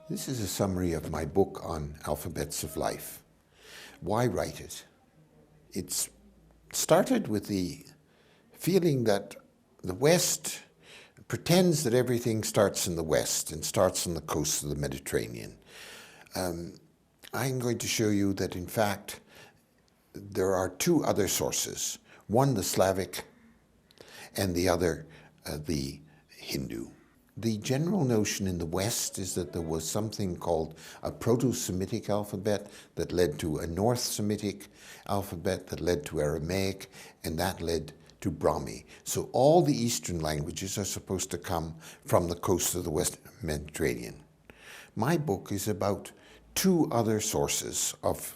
This is a summary of my book on alphabets of life. Why write it? It's started with the feeling that the West pretends that everything starts in the West and starts on the coast of the Mediterranean. I'm going to show you that, in fact, there are two other sources. One, the Slavic, and the other, the Hindu. The general notion in the West is that there was something called a Proto-Semitic alphabet that led to a North Semitic alphabet that led to Aramaic, and that led to Brahmi. So all the Eastern languages are supposed to come from the coast of the West Mediterranean. My book is about two other sources of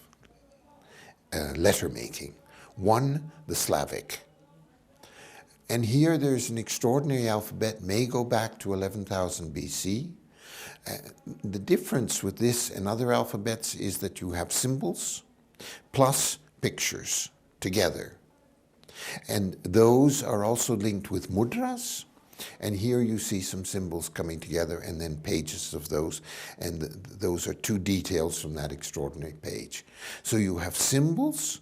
letter making. One, the Slavic. And here there's an extraordinary alphabet, may go back to 11,000 BC. The difference with this and other alphabets is that you have symbols plus pictures together. And those are also linked with mudras. And here you see some symbols coming together and then pages of those. And those are two details from that extraordinary page. So you have symbols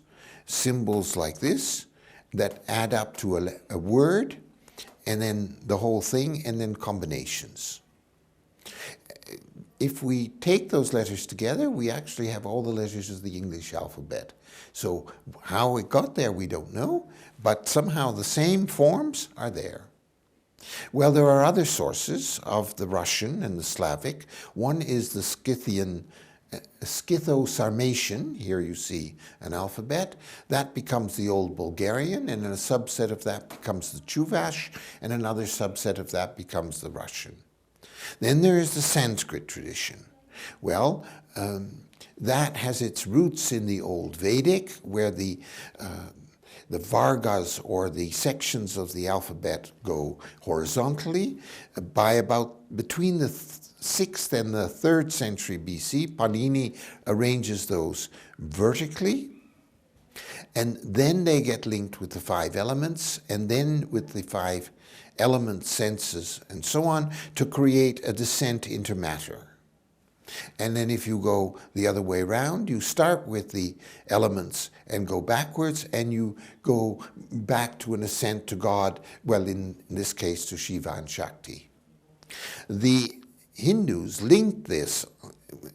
like this, that add up to a word, and then the whole thing, and then combinations. If we take those letters together, we actually have all the letters of the English alphabet. So how it got there, we don't know, but somehow the same forms are there. Well, there are other sources of the Russian and the Slavic. One is the Scythian Scytho-Sarmatian. Here you see an alphabet. That becomes the Old Bulgarian, and a subset of that becomes the Chuvash, and another subset of that becomes the Russian. Then there is the Sanskrit tradition. Well, that has its roots in the Old Vedic, where the vargas, or the sections of the alphabet, go horizontally. By about between the 6th and the 3rd century BC, Panini arranges those vertically, and then they get linked with the 5 elements, and then with the 5 element senses and so on, to create a descent into matter. And then if you go the other way around, you start with the elements and go backwards, and you go back to an ascent to God, well, in this case to Shiva and Shakti. The Hindus linked this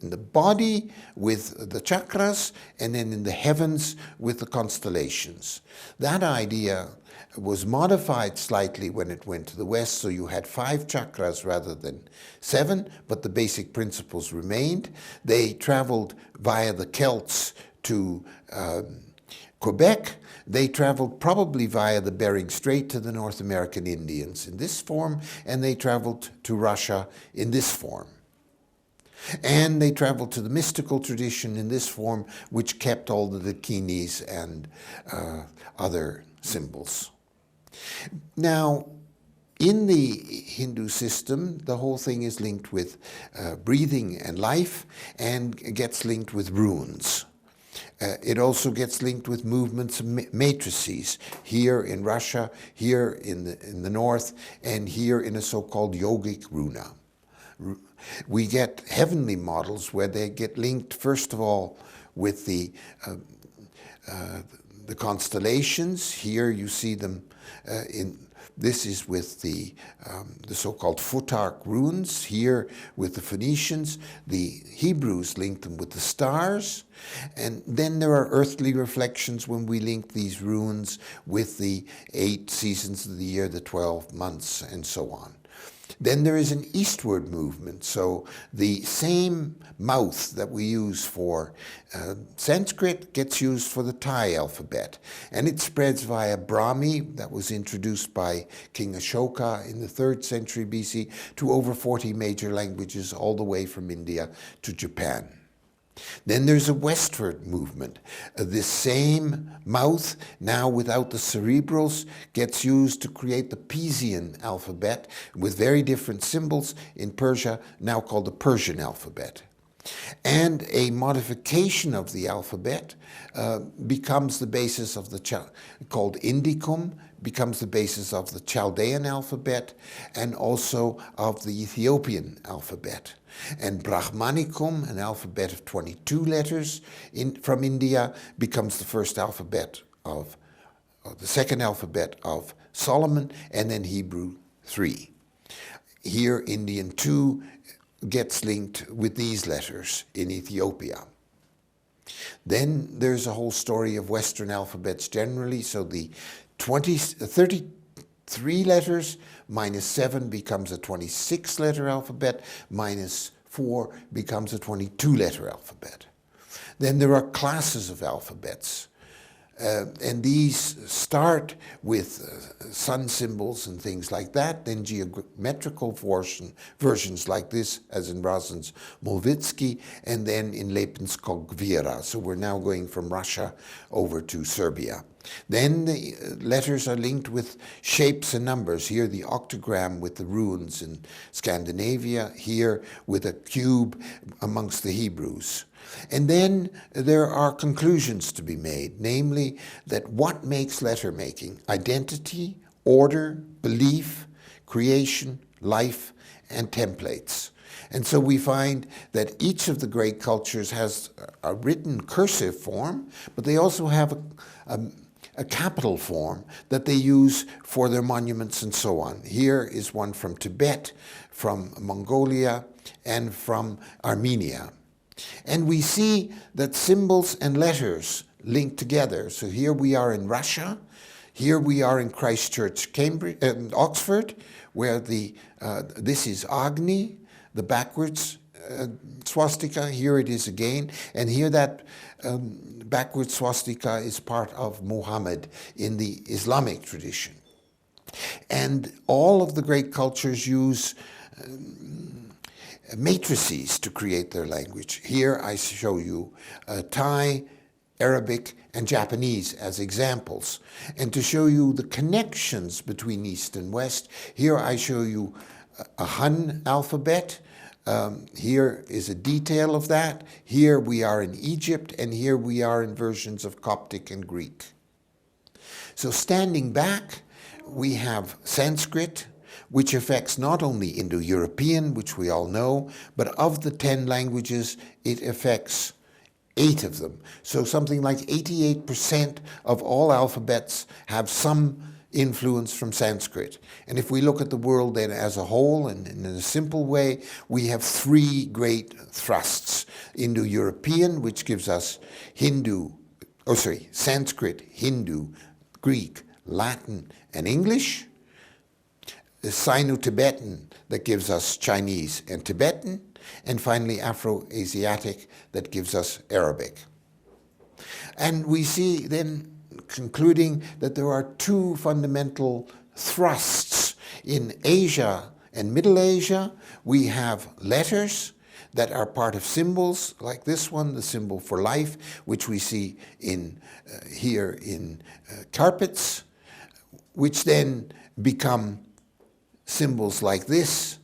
in the body with the chakras, and then in the heavens with the constellations. That idea was modified slightly when it went to the West, so you had 5 chakras rather than 7, but the basic principles remained. They traveled via the Celts to Quebec. They traveled probably via the Bering Strait to the North American Indians in this form, and they traveled to Russia in this form. And they traveled to the mystical tradition in this form, which kept all the dakinis and other symbols. Now, in the Hindu system, the whole thing is linked with breathing and life, and gets linked with runes. It also gets linked with movements of matrices, here in Russia, here in the north, and here in a so-called yogic runa. We get heavenly models where they get linked, first of all, with the constellations. Here you see them this is with the so-called Futhark runes, here with the Phoenicians. The Hebrews linked them with the stars. And then there are earthly reflections when we link these runes with the 8 seasons of the year, the 12 months, and so on. Then there is an eastward movement. So the same mouth that we use for Sanskrit gets used for the Thai alphabet. And it spreads via Brahmi, that was introduced by King Ashoka in the 3rd century BC, to over 40 major languages all the way from India to Japan. Then there's a westward movement. This same mouth, now without the cerebrals, gets used to create the Persian alphabet with very different symbols in Persia, now called the Persian alphabet. And a modification of the alphabet becomes the basis of called Indicum, becomes the basis of the Chaldean alphabet and also of the Ethiopian alphabet. And Brahmanicum, an alphabet of 22 letters from India, becomes the first alphabet the second alphabet of Solomon, and then Hebrew 3. Here, Indian 2 gets linked with these letters in Ethiopia. Then there's a whole story of Western alphabets generally. So the 33 letters minus 7 becomes a 26-letter alphabet, minus 4 becomes a 22-letter alphabet. Then there are classes of alphabets. And these start with sun symbols and things like that, then geometrical versions like this, as in Brazen's Molvitsky, and then in Lepenskog Gvira. So we're now going from Russia over to Serbia. Then the letters are linked with shapes and numbers. Here the octagram with the runes in Scandinavia, here with a cube amongst the Hebrews. And then there are conclusions to be made, namely that what makes letter making? Identity, order, belief, creation, life, and templates. And so we find that each of the great cultures has a written cursive form, but they also have a capital form that they use for their monuments and so on. Here is one from Tibet, from Mongolia, and from Armenia. And we see that symbols and letters link together. So here we are in Russia, here we are in Christchurch, Oxford, where this is Agni, the backwards swastika. Here it is again, and here that backwards swastika is part of Muhammad in the Islamic tradition. And all of the great cultures use matrices to create their language. Here I show you Thai, Arabic, and Japanese as examples. And to show you the connections between East and West, here I show you a Han alphabet. Here is a detail of that. Here we are in Egypt, and here we are in versions of Coptic and Greek. So standing back, we have Sanskrit, which affects not only Indo-European, which we all know, but of the 10 languages, it affects 8 of them. So something like 88% of all alphabets have some influence from Sanskrit. And if we look at the world then as a whole, and in a simple way, we have 3 great thrusts. Indo-European, which gives us Sanskrit, Hindu, Greek, Latin, and English. The Sino-Tibetan that gives us Chinese and Tibetan, and finally Afro-Asiatic that gives us Arabic. And we see then, concluding, that there are 2 fundamental thrusts. In Asia and Middle Asia, we have letters that are part of symbols, like this one, the symbol for life, which we see here in carpets, which then become symbols like this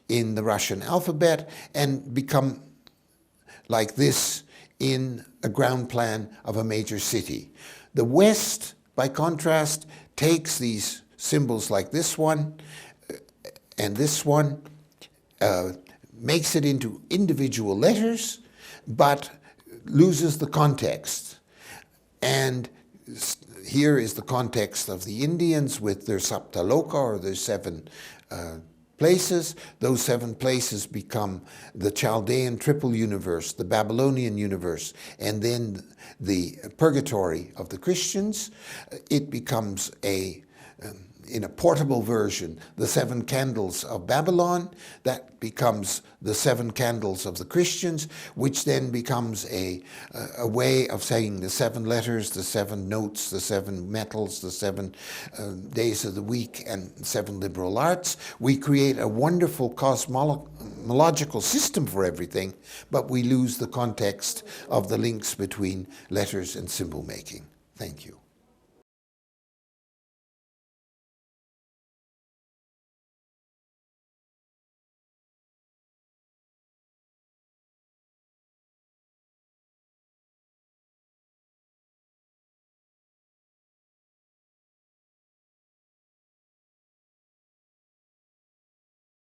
in the Russian alphabet and become like this in a ground plan of a major city. The West, by contrast, takes these symbols like this one and this one, makes it into individual letters, but loses the context. And here is the context of the Indians with their Saptaloka, or their 7 places. Those 7 places become the Chaldean triple universe, the Babylonian universe, and then the purgatory of the Christians. It becomes in a portable version, the 7 candles of Babylon. That becomes the 7 candles of the Christians, which then becomes a way of saying the 7 letters, the 7 notes, the 7 metals, the 7 days of the week, and 7 liberal arts. We create a wonderful cosmological system for everything, but we lose the context of the links between letters and symbol making. Thank you.